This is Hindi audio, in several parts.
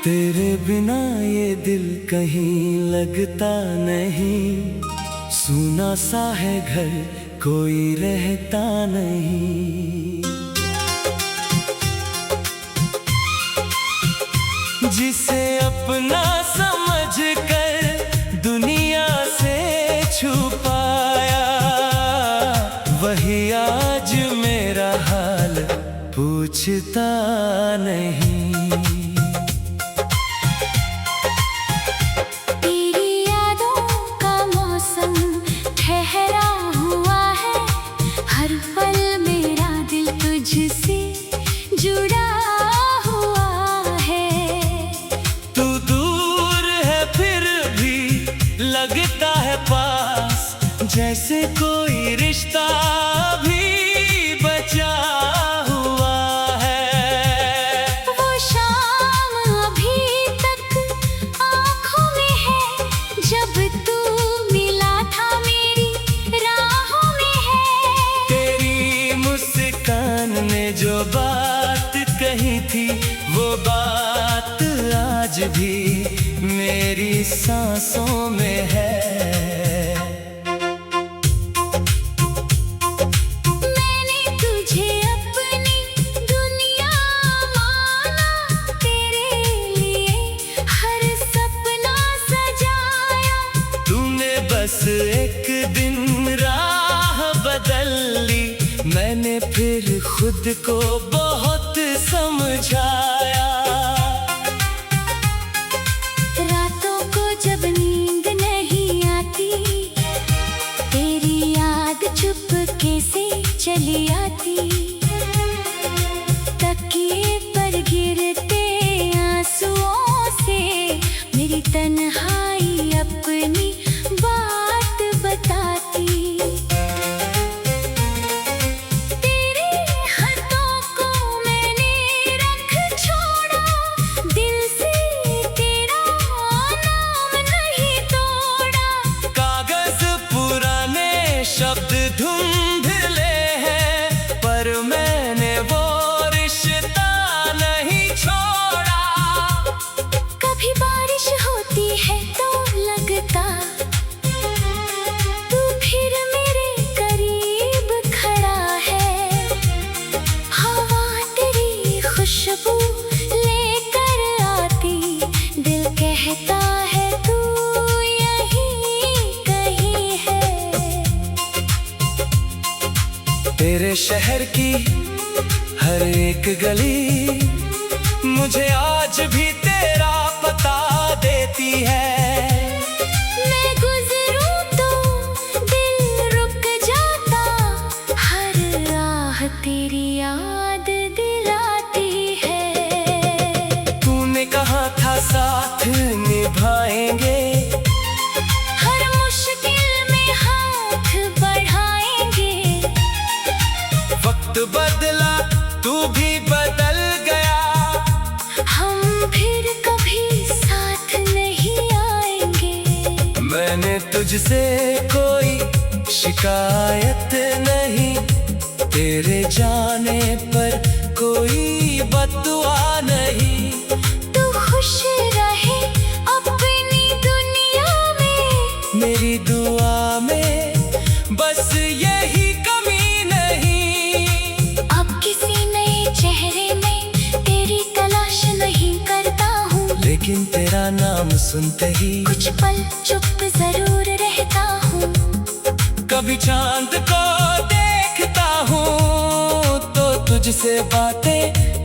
तेरे बिना ये दिल कहीं लगता नहीं, सूना सा है घर कोई रहता नहीं। जिसे अपना समझ कर दुनिया से छुपाया, वही आज मेरा हाल पूछता नहीं। जुड़ा हुआ है, तू दूर है फिर भी लगता है पास, जैसे कोई रिश्ता भी बचा हुआ है। वो शाम अभी तक आँखों में है, जब तू मिला था मेरी राहों में है। तेरी मुस्कान ने जो बात कही थी, वो बात आज भी मेरी सांसों में है। मैंने तुझे अपनी दुनिया माना, तेरे लिए हर सपना सजाया। तूने बस एक दिन राह बदल ली, मैंने फिर खुद को बहुत समझाया। रातों को जब नींद नहीं आती, तेरी याद चुपके से चली आती। तकिए पर गिरते आंसुओं से मेरी तन्हाई अपनी बात बताती। शब्द ढूंढले हैं, पर मैंने वो रिश्ता नहीं छोड़ा। कभी बारिश होती है तो लगता तू फिर मेरे करीब खड़ा है। हवा तेरी खुशबू लेकर आती, दिल कहता है तू तेरे शहर की हर एक गली मुझे आज भी तेरा पता देती है। मैं गुजरूं तो दिल रुक जाता, हर राह तेरी याद दिलाती है। तूने कहा था साथ निभाएंगे, बदला तू भी बदल गया। हम फिर कभी साथ नहीं आएंगे। मैंने तुझसे कोई शिकायत नहीं, तेरे जाने पर कोई बद्दुआ नहीं। तू खुश रहे अपनी दुनिया में, मेरी दुआ में बस यही कमी नहीं। चेहरे में तेरी तलाश नहीं करता हूँ, लेकिन तेरा नाम सुनते ही कुछ पल चुप जरूर रहता हूँ। कभी चांद को देखता हूँ तो तुझसे बातें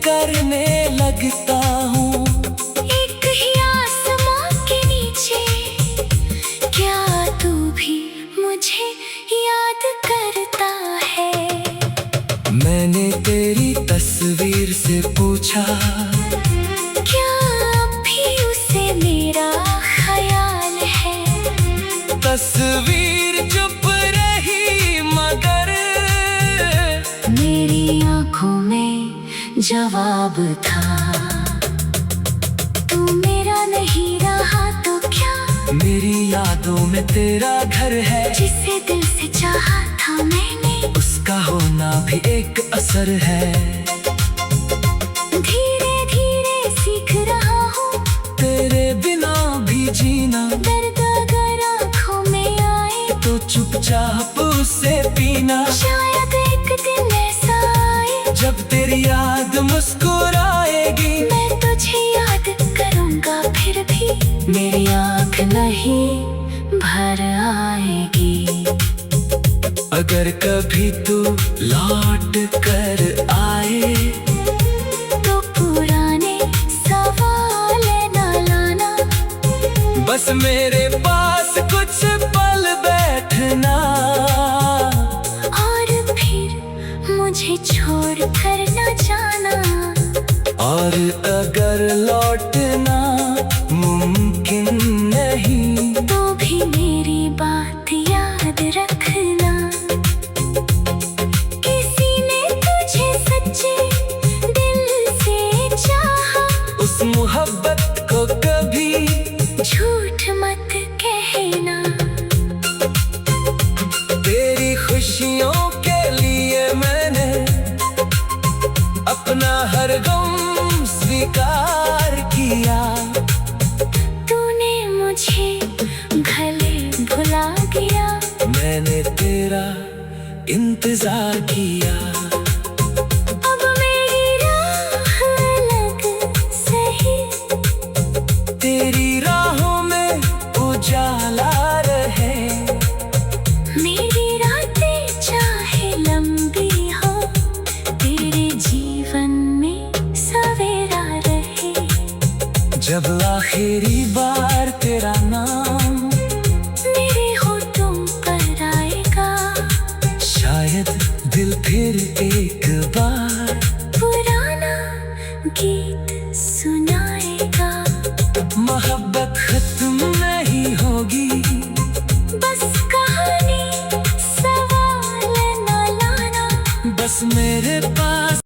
करने लगता हूँ। एक ही आसमां के नीचे क्या तू भी मुझे याद करता है? मैंने तेरी तस्वीर से पूछा, क्या अब भी उसे मेरा ख्याल है? तस्वीर चुप रही मगर मेरी आंखों में जवाब था। तू मेरा नहीं रहा तो क्या, मेरी यादों में तेरा घर है। जिसे दिल से चाहा था मैंने, उसका होना भी एक असर है। धीरे धीरे सीख रहा हूँ चाहत से पीना। शायद एक दिन ऐसा आए जब तेरी याद मुस्कुराएगी, मैं तुझे याद करूंगा फिर भी मेरी आँख नहीं भर आएगी। अगर कभी तू लौट कर आए तो पुराने सवाल न लाना, बस मेरे पास कुछ पल बैठना। और फिर मुझे छोड़ कर न जाना। और अगर लौटना मुमकिन नहीं, तो भी मेरी बात याद रखना। किसी ने तुझे सच्चे दिल से चाहा, उस मोहब्बत को कभी झूठ मत कहना। तेरी खुशियों के लिए मैंने अपना हर गम स्वीकार किया। तूने मुझे भले भुला गया, मैंने तेरा इंतजार किया। अब मेरी राह अलग सही, तेरी राहों में उजाला रहे। मेरी रातें चाहे लंबी हो, तेरे जीवन में सवेरा रहे। जब आखिरी बार तेरा नाम मेरे होठों पर आएगा, शायद दिल फिर एक बार पुराना गीत सुनाएगा। मोहब्बत खत्म नहीं होगी, बस कहानी सवाल न लाना। बस मेरे पास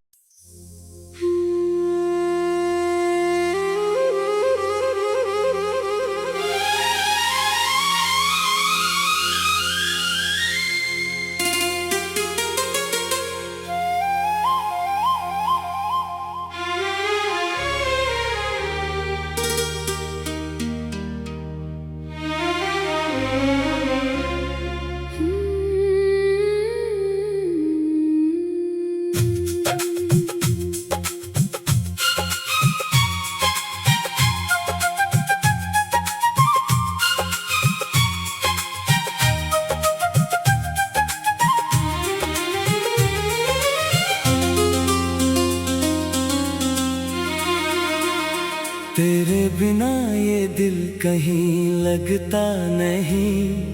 तेरे बिना ये दिल कहीं लगता नहीं।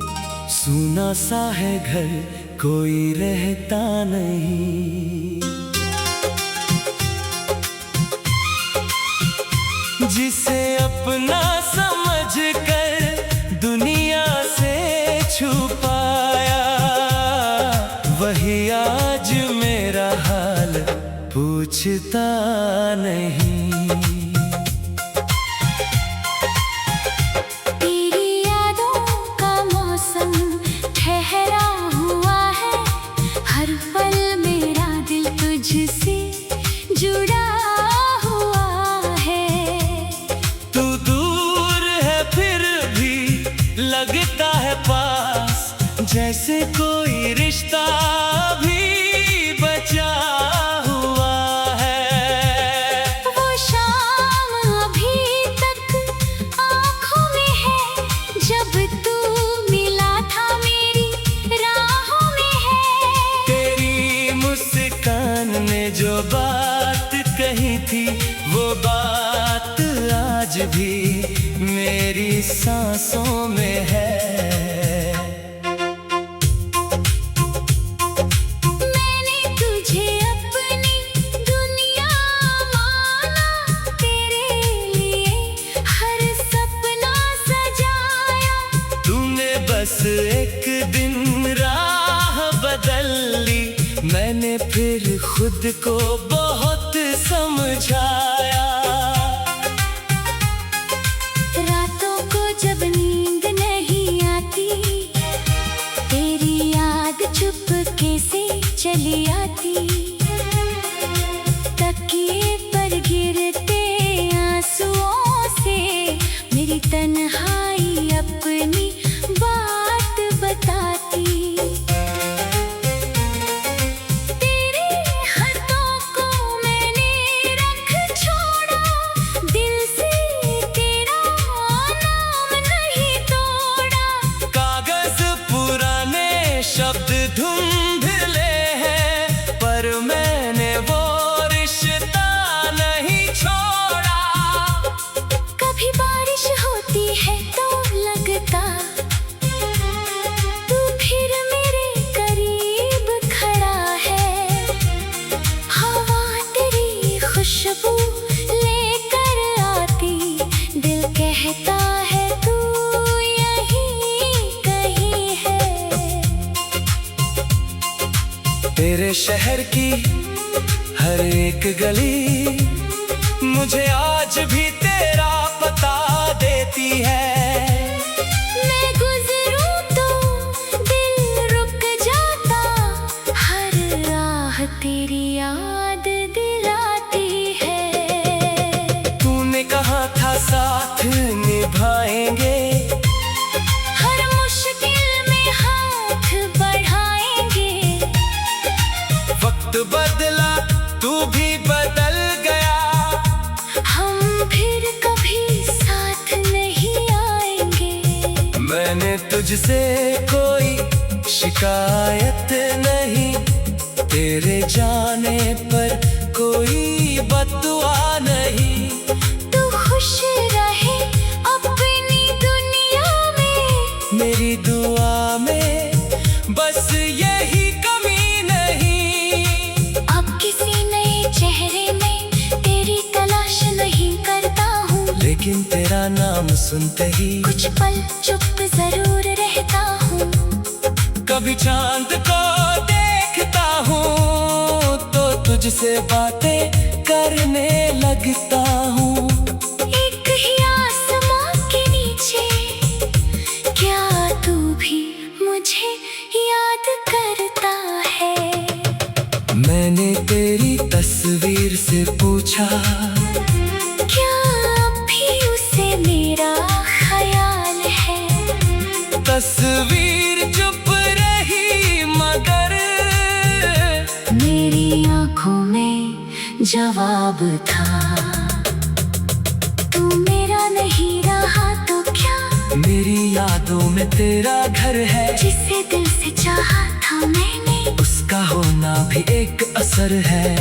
सूना सा है घर, कोई रहता नहीं। जिसे अपना समझ कर दुनिया से छुपाया, वही आज मेरा हाल पूछता नहीं। तेरी यादों का मौसम ठहरा हुआ है, हर पल मेरा दिल तुझसे जुड़ा हुआ है। तू दूर है फिर भी लगता है पास, जैसे कोई रिश्ता भी बचा हुआ है। वो शाम अभी तक आँखों में है, जब तू मिला था मेरी राहों में है। तेरी मुस्कान ने जो बात कही थी, वो बात आज भी मेरी सांसों में है। मैंने तुझे अपनी दुनिया माना, तेरे लिए हर सपना सजाया। तूने बस एक दिन राह बदल ली, मैंने फिर खुद को बहुत समझाया। रातों को जब नींद नहीं आती, तेरी याद चुपके से चली आती। तकिए पर गिरते आंसुओं से मेरी तन्हाई अपनी बात बताती। खुशबू लेकर आती, दिल कहता है तू यहीं कहीं है। तेरे शहर की हर एक गली मुझे आज भी तेरा पता देती है। मैं गुजरूं तो दिल रुक जाता, हर राह तेरी याद दिलाती है। तूने कहा था साथ निभाएंगे, हर मुश्किल में हाथ बढ़ाएंगे। वक्त बदला तू भी बदल गया, हम फिर कभी साथ नहीं आएंगे। मैंने तुझसे कोई शिकायत नहीं, तेरे जाने पर कोई बददुआ नहीं। तू खुश रहे अपनी दुनिया में, मेरी दुआ में बस यही कमी नहीं। अब किसी नए चेहरे में तेरी तलाश नहीं करता हूँ, लेकिन तेरा नाम सुनते ही कुछ पल चुप जरूर रहता हूँ। कभी चांद को देखता हूँ तो तुझसे बातें करने लगता हूँ। एक ही आसमां के नीचे क्या तू भी मुझे याद करता है? मैंने तेरी तस्वीर से पूछा, क्या अब भी उसे मेरा ख्याल है? तस्वीर चुप रही मगर मेरी आंखों में जवाब था। तू मेरा नहीं रहा तो क्या, मेरी यादों में तेरा घर है। जिसे दिल से चाहा था मैंने, उसका होना भी एक असर है।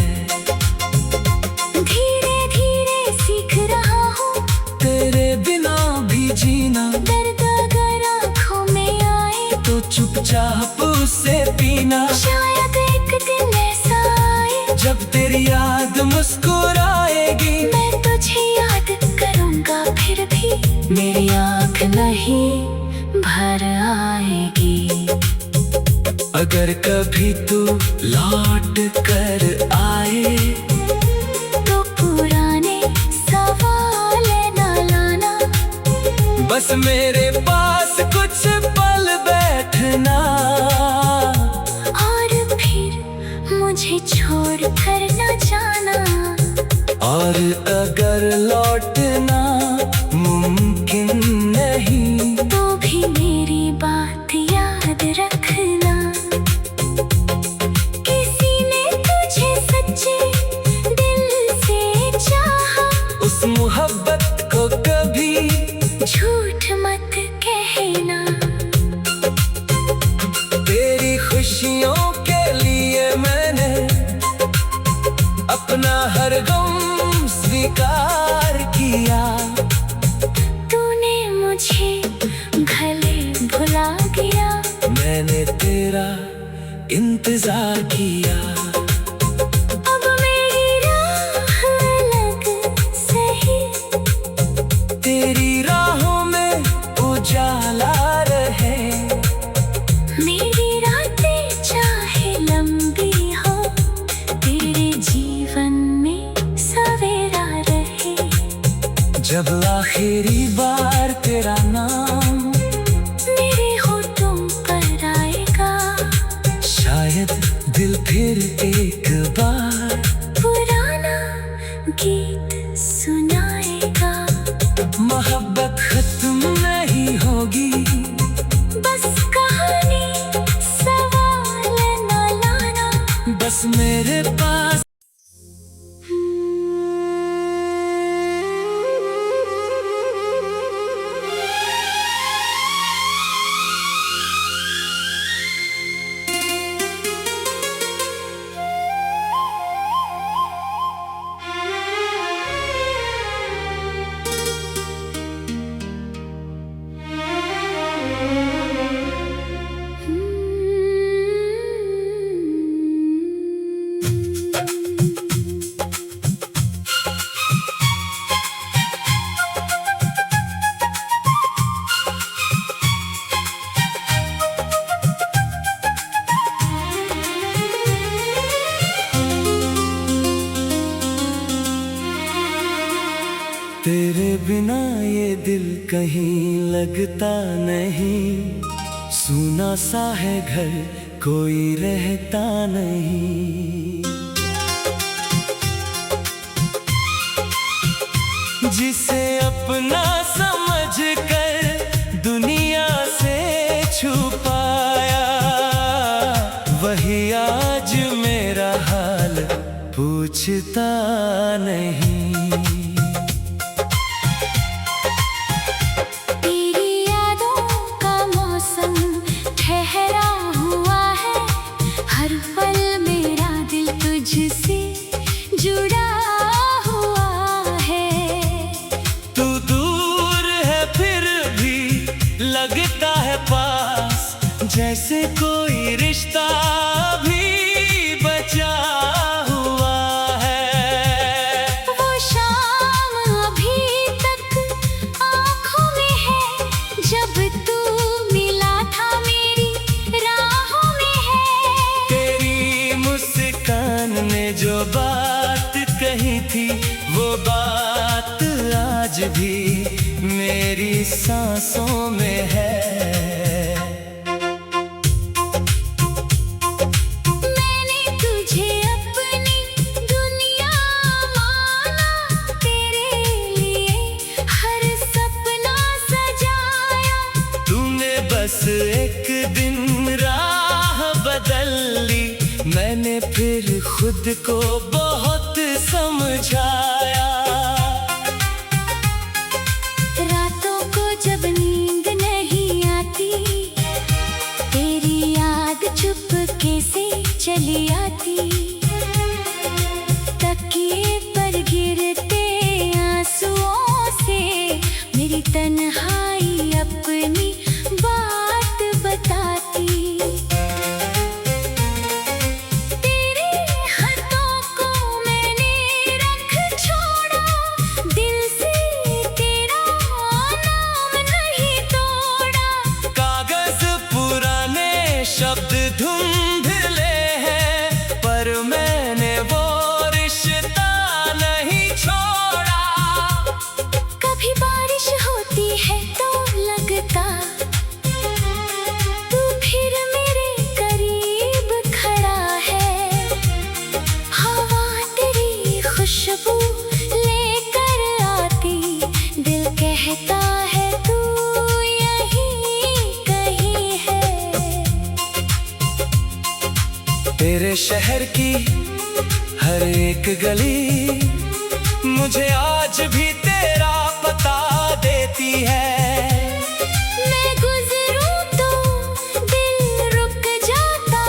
धीरे धीरे सीख रहा हूँ तेरे बिना भी जीना, दर्द अगर आँखों में आए तो चुपचाप उसे पीना। शायद एक दिन ऐसा आए जब तेरी याद मुस्कुराएगी, मैं तुझे याद करूँगा फिर भी मेरी आँख नहीं भर आएगी। अगर कभी तू लौट कर आए तो पुराने सवाल न लाना, बस मेरे पास कुछ पल बैठना, और फिर मुझे छोड़ कर न जाना। और अगर लौटना मुमकिन नहीं तो भी मेरी बात याद रखना। किसी ने तुझे सच्चे दिल से चाहा, उस मोहब्बत को कभी झूठ मत कहना। तेरी खुशियों के लिए मैंने अपना हर गम स्वीकार किया। तूने मुझे भले भुला गया, मैंने तेरा इंतजार किया। अब मेरी राह अलग सही, तेरी राहों में उजाला रहे, मेरी रातें चाहे लंबी हो, तेरे जीवन में सवेरा रहे। जब आखिरी बार तेरा नाम मेरे होठों पर आएगा, शायद दिल फिर एक बार पुराना गीत सुनाएगा। मोहब्बत खत्म नहीं होगी, बस कहानी सवाल न लाना, बस मेरे पास तेरे बिना ये दिल कहीं लगता नहीं, सूना सा है घर कोई रहता नहीं। जिसे अपना समझ कर दुनिया से छुपाया, वही आज मेरा हाल पूछता नहीं। जुड़ा हुआ है, तू दूर है फिर भी लगता है पास, जैसे कोई रिश्ता भी बचा हुआ है। वो शाम अभी तक आँखों में है, जब तू मिला था मेरी राहों में है। तेरी मुस्कान ने जो बात कही थी, वो बात आज भी मेरी सांसों में है। मैंने तुझे अपनी दुनिया माना, तेरे लिए हर सपना सजाया। तूने बस एक दिन राह बदल ली, मैंने फिर खुद को बहुत समझाया। रातों को जब नींद नहीं आती, तेरी याद चुपके से चली आती। तकिए पर गिरते आंसुओं से मेरी तन्हाई अपनी बात बताती। शब्द धुंधले हैं, पर मैंने वो रिश्ता नहीं छोड़ा। कभी बारिश होती है तो लगता तू फिर मेरे करीब खड़ा है। हवा तेरी खुशबू लेकर आती, दिल कहता है तू तेरे शहर की हर एक गली मुझे आज भी तेरा पता देती है। मैं गुजरूं तो दिल रुक जाता,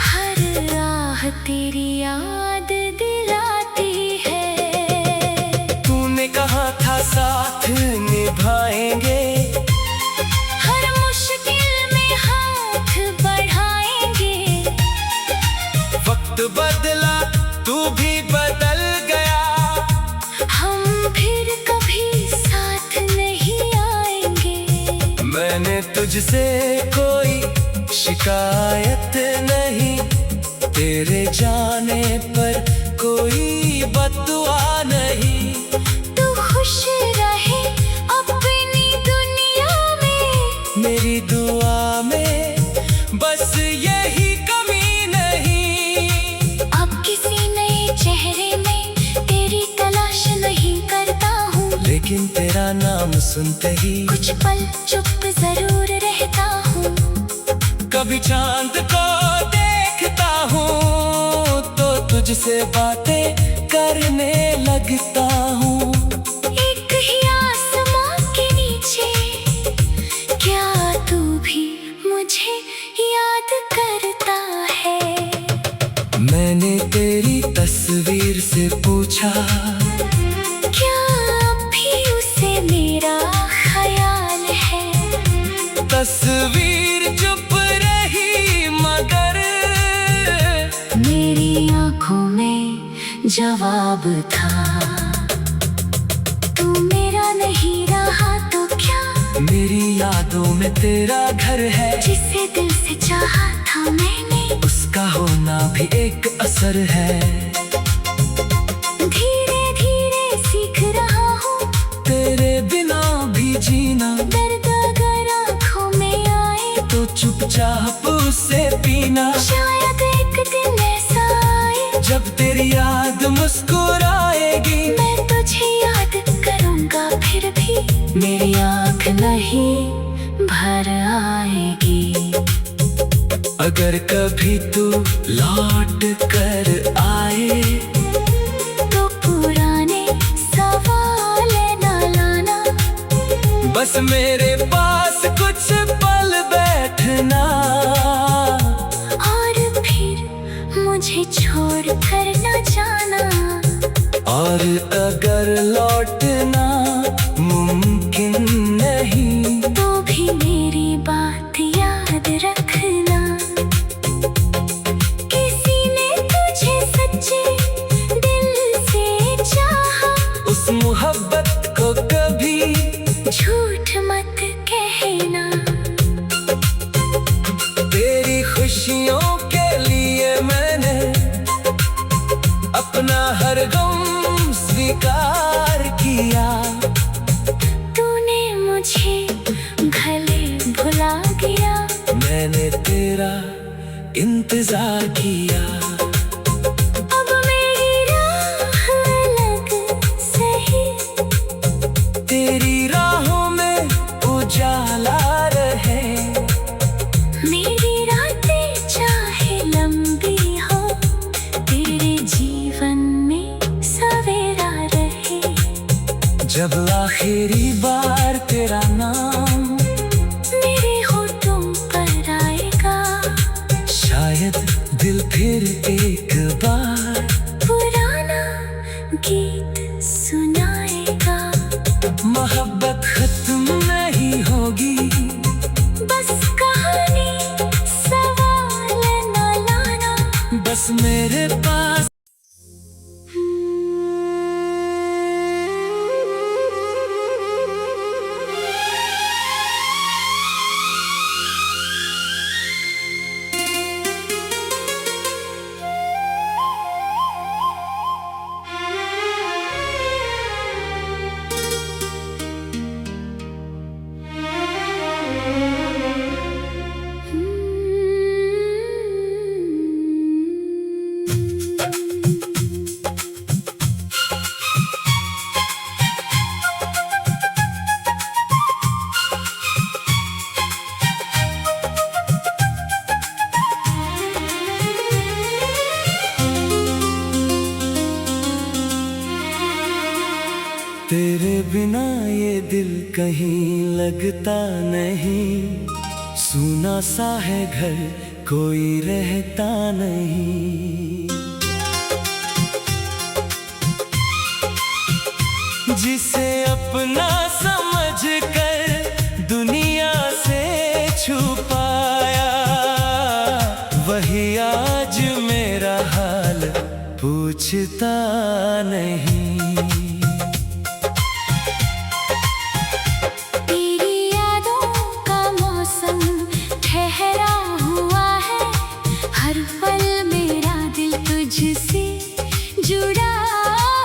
हर राह तेरी याद दिलाती है। तूने कहा था साथ निभाएंगे, बदला तू भी बदल गया। हम फिर कभी साथ नहीं आएंगे। मैंने तुझसे कोई शिकायत नहीं, तेरे जाने पर कोई बददुआ नहीं। तू खुश रहे अपनी दुनिया में, मेरी दुआ में बस यही लेकिन तेरा नाम सुनते ही कुछ पल चुप जरूर रहता हूँ। कभी चांद को देखता हूँ तो तुझसे बातें करने लगता हूँ। एक ही आसमां के नीचे क्या तू भी मुझे याद करता है? मैंने तेरी तस्वीर से पूछा, मेरा ख्याल है। तस्वीर चुप रही मगर मेरी आंखों में जवाब था। तू मेरा नहीं रहा तो क्या, मेरी यादों में तेरा घर है। जिसे दिल से चाहा था मैंने, उसका होना भी एक असर है। धीरे धीरे सीख रहा हूँ चाहप उसे पीना। शायद एक दिन ऐसा आए जब तेरी याद मुस्कुराएगी, मैं तुझे याद करूंगा फिर भी मेरी आँख नहीं भर आएगी। अगर कभी तू लौट कर आए तो पुराने सवाल न लाना, बस मेरे पास कुछ पल बैठना। और फिर मुझे छोड़ कर न जाना। और अगर लौटना मुमकिन नहीं, तो भी मेरी बात याद रखना। किसी ने तुझे सच्चे दिल से चाहा, उस मोहब्बत को कभी झूठ मत कहना। तेरी खुशियों के लिए मैंने अपना हर गम स्वीकार किया। तूने मुझे भले भुला गया, मैंने तेरा इंतजार किया। अब मेरी राह अलग सही, तेरी राहों में उजाला रहे। मेरी रातें चाहे लंबी हो, तेरे जीवन में सवेरा रहे। जब आखिरी बार तेरा नाम मेरे होठों पर आएगा, शायद दिल फिर एक बार पुराना गीत सुनाएगा। मोहब्बत खत्म नहीं होगी, बस कहानी सवाल न लाना। बस मेरे पास तेरे बिना ये दिल कहीं लगता नहीं। सूना सा है घर, कोई रहता नहीं। जिसे अपना समझ कर दुनिया से छुपाया, वही आज मेरा हाल पूछता नहीं। तेरी यादों का मौसम ठहरा हुआ है, हर पल मेरा दिल तुझसे जुड़ा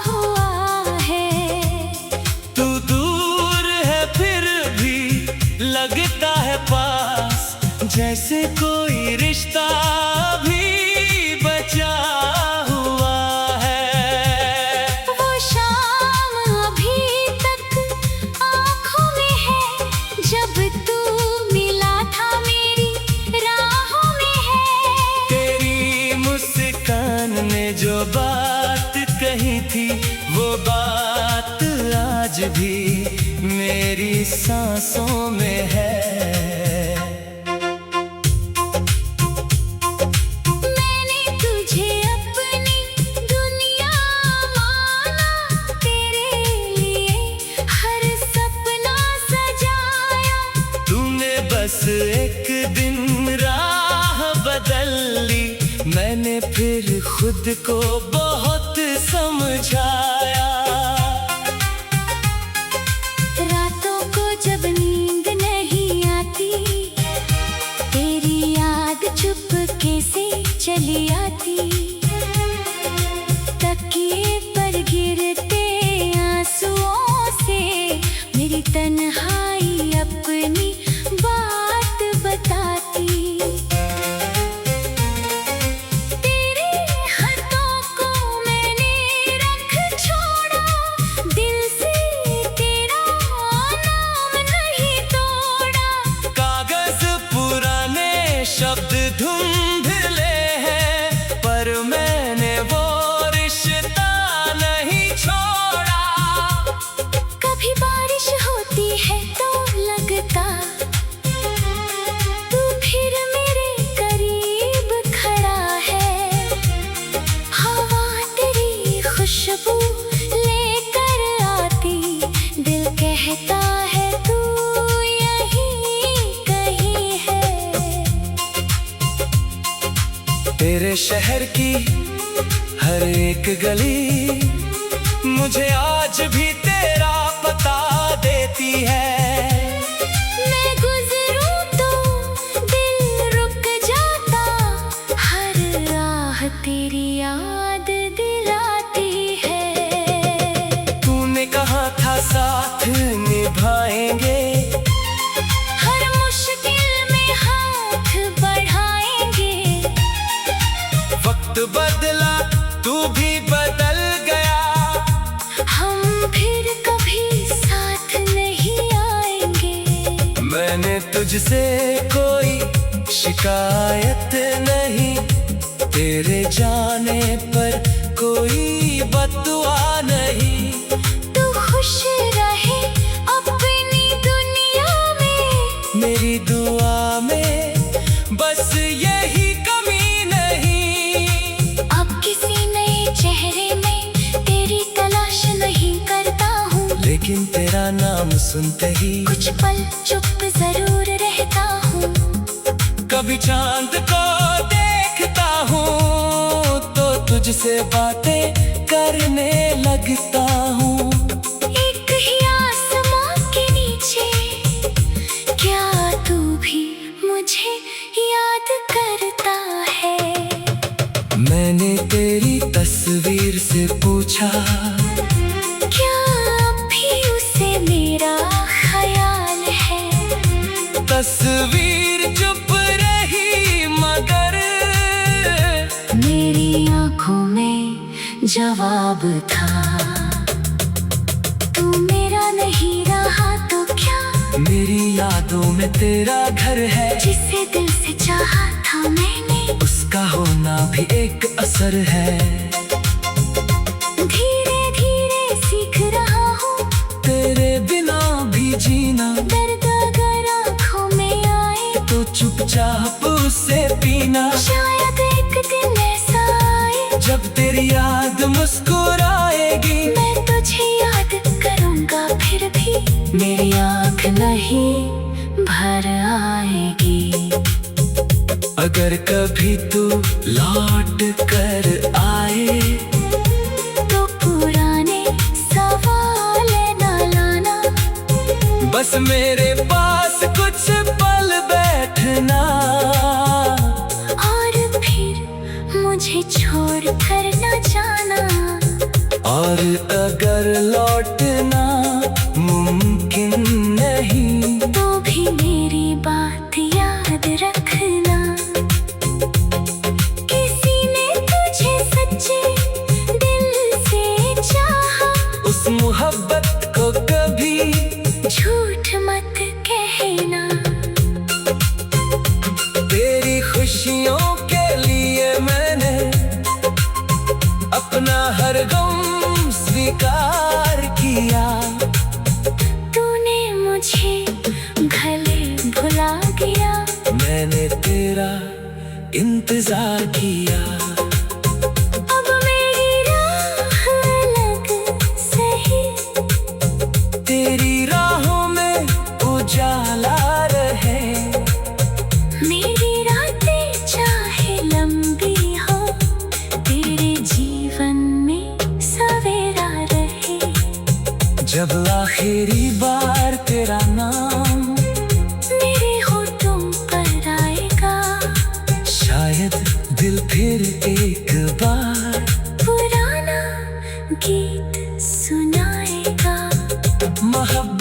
हुआ है। तू दूर है फिर भी लगता है पास, जैसे कोई रिश्ता भी बचा हुआ है। वो शाम अभी तक आँखों में है, जब तू मिला था मेरी राहों में है। तेरी मुस्कान ने जो बात कही थी, वो बात आज भी मेरी सांसों में है। मैंने तुझे अपनी दुनिया माना, तेरे लिए हर सपना सजाया। तूने बस एक दिन राह बदल ली, मैंने फिर खुद को बहुत समझाया। रातों को जब नींद नहीं आती, तेरी याद चुपके से चली आती। तकिए पर गिरते आंसुओं से मेरी तन्हाई अपनी बात बताती। मेरे शहर की हर एक गली मुझे आज भी तेरा पता देती है। मैं गुजरूं तो दिल रुक जाता, हर राह तेरी याद दिलाती है। तूने कहा था साथ निभाएंगे, हर मुश्किल में हाथ बढ़ाएंगे। वक्त बदला तू भी बदल गया, हम फिर कभी साथ नहीं आएंगे। मैंने तुझसे कोई शिकायत नहीं, तेरे जाने पर कोई बददुआ नहीं। तू खुश रहे अपनी दुनिया में, मेरी दुआ में बस यही कमी नहीं। अब किसी नए चेहरे में तेरी तलाश नहीं करता हूँ, लेकिन तेरा नाम सुनते ही कुछ पल चुप जरूर रहता हूँ। कभी चांद को देखता हूँ तो तुझसे बातें करने लगता हूँ। एक ही आसमां के नीचे क्या तू भी मुझे याद करता है? मैंने तेरी तस्वीर से पूछा, क्या अब भी उसे मेरा ख्याल है? तस्वीर चुप रही मगर मेरी आंखों में जवाब था। तू मेरा नहीं रहा तो क्या, मेरी यादों में तेरा घर है। जिसे दिल से चाहा था मैंने, उसका होना भी एक असर है। धीरे धीरे सीख रहा हूँ तेरे बिना भी जीना, दर्द अगर आँखों में आए तो चुपचाप उसे पीना। शायद एक दिन ऐसा आए जब तेरी याद मुस्कुराएगी, मैं तुझे याद करूँगा फिर भी मेरी आँख नहीं भर आएगी। अगर कभी तू लौट कर आए तो पुराने सवाल न लाना, बस मेरे पास कुछ पल बैठना। और फिर मुझे छोड़ कर न जाना। और अगर लौटना मुमकिन नहीं, तो भी मेरी बात याद रखना। किसी ने तुझे सच्चे दिल से चाहा, उस मोहब्बत को कभी झूठ मत कहना। तेरी खुशियों के लिए मैंने अपना हर गम स्वीकार किया। तूने मुझे भले भुला गया, मैंने तेरा इंतजार किया। अब मेरी राह अलग सही, तेरी राहों में उजाला रहे। मेरी रातें चाहे लंबी हो, तेरे जीवन में सवेरा रहे। जब आखिरी बार तेरा नाम मेरे होठों पर आएगा, शायद दिल फिर एक बार पुराना गीत सुनाएगा। मोहब्बत